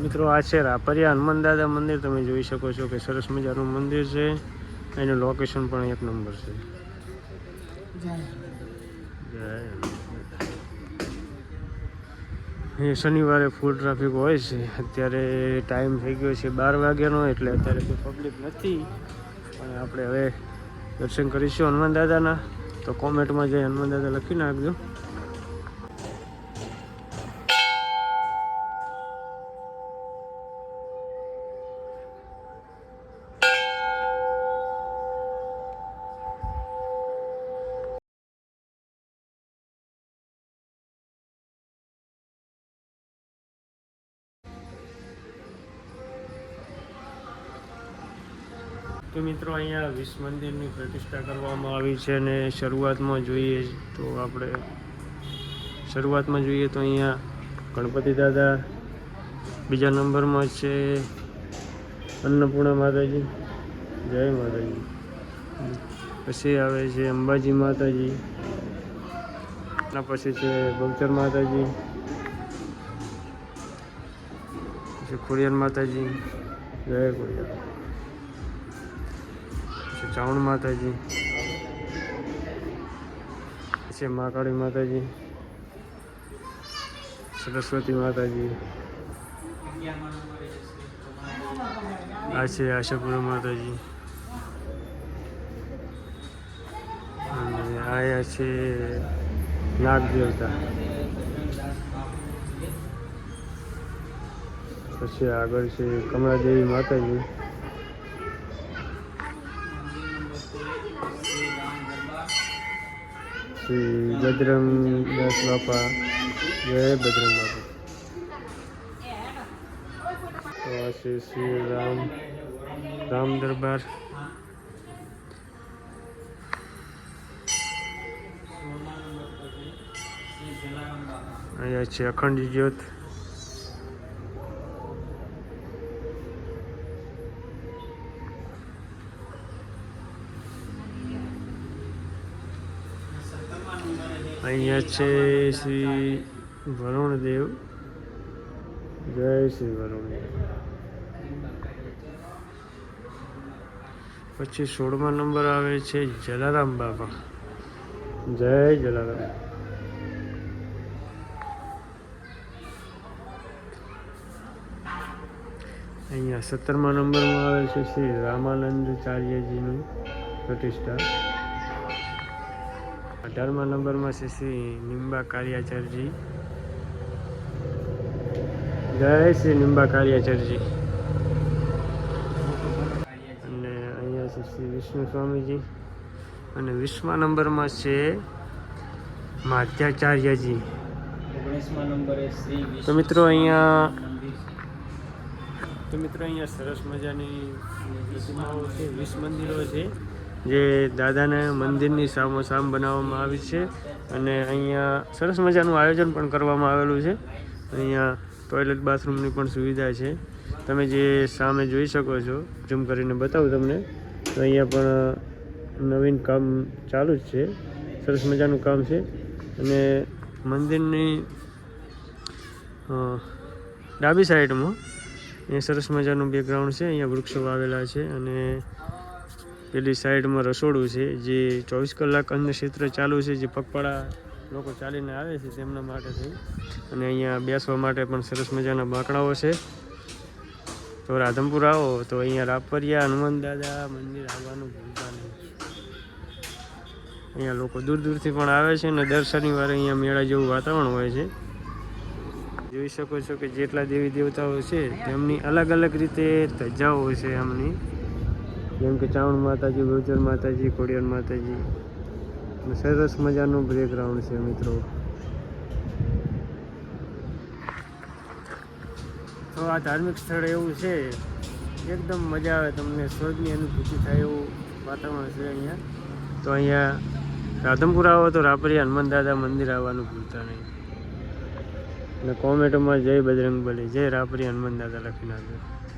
મિત્રો આ છે રાપરિયા હનુમાન દાદા મંદિર. તમે જોઈ શકો છો કે સરસ મજાનું મંદિર છે. એનું લોકેશન પણ એક નંબર છે. એ શનિવારે ફૂલ ટ્રાફિક હોય છે. અત્યારે ટાઈમ થઈ ગયો છે 12 વાગ્યાનો, એટલે અત્યારે કોઈ પબ્લિક નથી. અને આપણે હવે દર્શન કરીશું હનુમાન દાદાના. તો કોમેન્ટમાં જઈ હનુમાન દાદા લખી નાખજો. તો મિત્રો અહીંયા વિશ્વ મંદિરની પ્રતિષ્ઠા કરવામાં આવી છે. અને શરૂઆતમાં જોઈએ તો અહીંયા ગણપતિ દાદા, બીજા નંબરમાં છે અન્નપૂર્ણા માતાજી, જય માતાજી. પછી આવે છે અંબાજી માતાજી, એના પછી છે બહુચર માતાજી, પછી ખોડિયાર માતાજી, જય ખોડિયાર, પછી ચાવણ માતાજી, પછી મહાકાળી માતાજી, સરસ્વતી માતાજી, આ છે આશાપુરા માતાજી, અને આયા છે નાગ દેવતા. પછી આગળ છે કમળાદેવી માતાજી, શ્રી બજરંગ દાસ બાપા, જય બજરંગ બાપા. તો આ છે શ્રી રામ દરબાર. અહીંયા છે અખંડ જ્યોત. અહીંયા છે શ્રી વરુણદેવ, જય શ્રી વરુણદેવ. પછી 16મા નંબર આવે છે જલારામ બાપા, જય જલારામ. અહીંયા 17મા નંબરમાં આવે છે શ્રી રામાનંદાચાર્યજીનું પ્રતિષ્ઠા. 18મા નંબરમાં છે શ્રી નિંબા કાર્યાચાર્યજી, જય શ્રી નિંબા કાર્યાચાર્યજી. અને અહીંયા છે શ્રી વિષ્ણુ સ્વામીજી. અને 20મા નંબરમાં છે માધ્યાચાર્યજી. 19મા નંબરે શ્રી. તો મિત્રો અહીંયા સરસ મજાની પ્રતિમાઓ છે, 20 મંદિરો છે જે દાદાના મંદિરની સામોસામ બનાવવામાં આવી છે. અને અહીંયા સરસ મજાનું આયોજન પણ કરવામાં આવેલું છે. અહીંયા ટોયલેટ બાથરૂમની પણ સુવિધા છે. તમે જે સામે જોઈ શકો છો, ઝૂમ કરીને બતાવું તમને. તો અહીંયા પણ નવીન કામ ચાલુ જ છે, સરસ મજાનું કામ છે. અને મંદિરની ડાબી સાઈડમાં અહીંયા સરસ મજાનું બેકગ્રાઉન્ડ છે. અહીંયા વૃક્ષો વાવેલા છે. અને પેલી સાઈડમાં રસોડું છે જે 24 કલાક અન્ન ક્ષેત્ર ચાલુ છે, જે પગપાળા લોકો ચાલીને આવે છે તેમના માટે થઈ. અને અહીંયા બેસવા માટે પણ સરસ મજાના બાંકડાઓ છે. તો રાધનપુર આવો તો અહીંયા રાપરિયા હનુમાન દાદા મંદિર આવવાનું ભૂલતા નહીં. અહીંયા લોકો દૂર દૂરથી પણ આવે છે. અને દર શનિવારે અહીંયા મેળા જેવું વાતાવરણ હોય છે. જોઈ શકો છો કે જેટલા દેવી દેવતાઓ છે તેમની અલગ અલગ રીતે ધજાઓ છે એમની, જેમ કે ચાવણ માતાજી, બહુચર માતાજી, ખોડિયાર માતાજી. સરસ મજાનું બેકગ્રાઉન્ડ છે મિત્રો. તો આ ધાર્મિક સ્થળ એવું છે, એકદમ મજા આવે, તમને સ્વર્ગની અનુભૂતિ થાય એવું વાતાવરણ છે અહીંયા. તો અહીંયા રાધનપુર આવો તો રાપરિયા હનુમાન દાદા મંદિર આવવાનું ભૂલતા નહીં. અને કોમેન્ટમાં જય બજરંગબલી, જય રાપરિયા હનુમાન દાદા લખી નાખજો.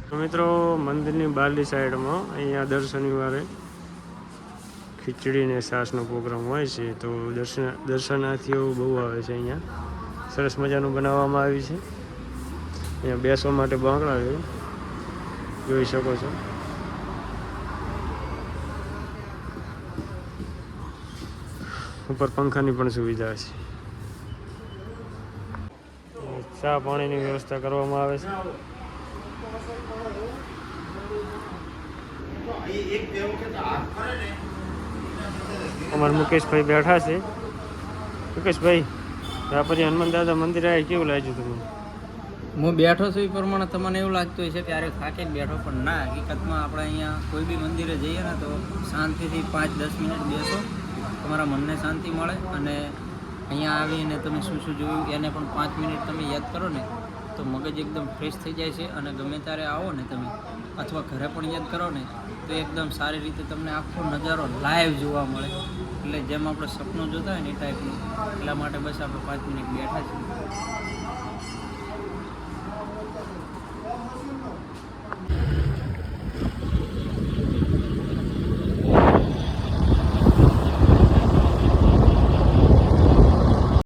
તો મિત્રો મંદિરની બહારની સાઈડમાં અહીંયા દર શનિવારે ખીચડી ને છાશનો પ્રોગ્રામ હોય છે. તો દર્શનાર્થીઓ બહુ આવે છે. અહીંયા સરસ મજાનું બનાવવામાં આવ્યું છે. અહીંયા બેસવા માટે બાંકડા છે, જોઈ શકો છો. ઉપર પંખાની પણ સુવિધા છે. ચા પાણીની વ્યવસ્થા કરવામાં આવે છે. અમારા મુકેશભાઈ બેઠા છે. મુકેશભાઈ, વ્યાપારી હનુમાન દાદા મંદિર આવે કેવું લાગ્યું તમને? હું બેઠો છું એ પ્રમાણે તમને એવું લાગતું હોય છે કે અરે થાકીને બેઠો, પણ ના, હકીકતમાં આપણે અહીંયા કોઈ બી મંદિરે જઈએ ને તો શાંતિથી 5-10 મિનિટ બેસો, તમારા મનને શાંતિ મળે. અને અહીંયા આવીને તમે શું શું જોયું એને પણ 5 મિનિટ તમે યાદ કરો ને તો મગજ એકદમ ફ્રેશ થઈ જાય છે. અને ગમે ત્યારે આવો ને તમે, અથવા ઘરે પણ યાદ કરો ને તો એકદમ સારી રીતે તમને આખો નજારો લાઈવ જોવા મળે. એટલે જેમ આપણે સપનું જોતા હોય ને એ ટાઈપનું. એટલા માટે બસ આપણે 5 મિનિટ બેઠા છીએ.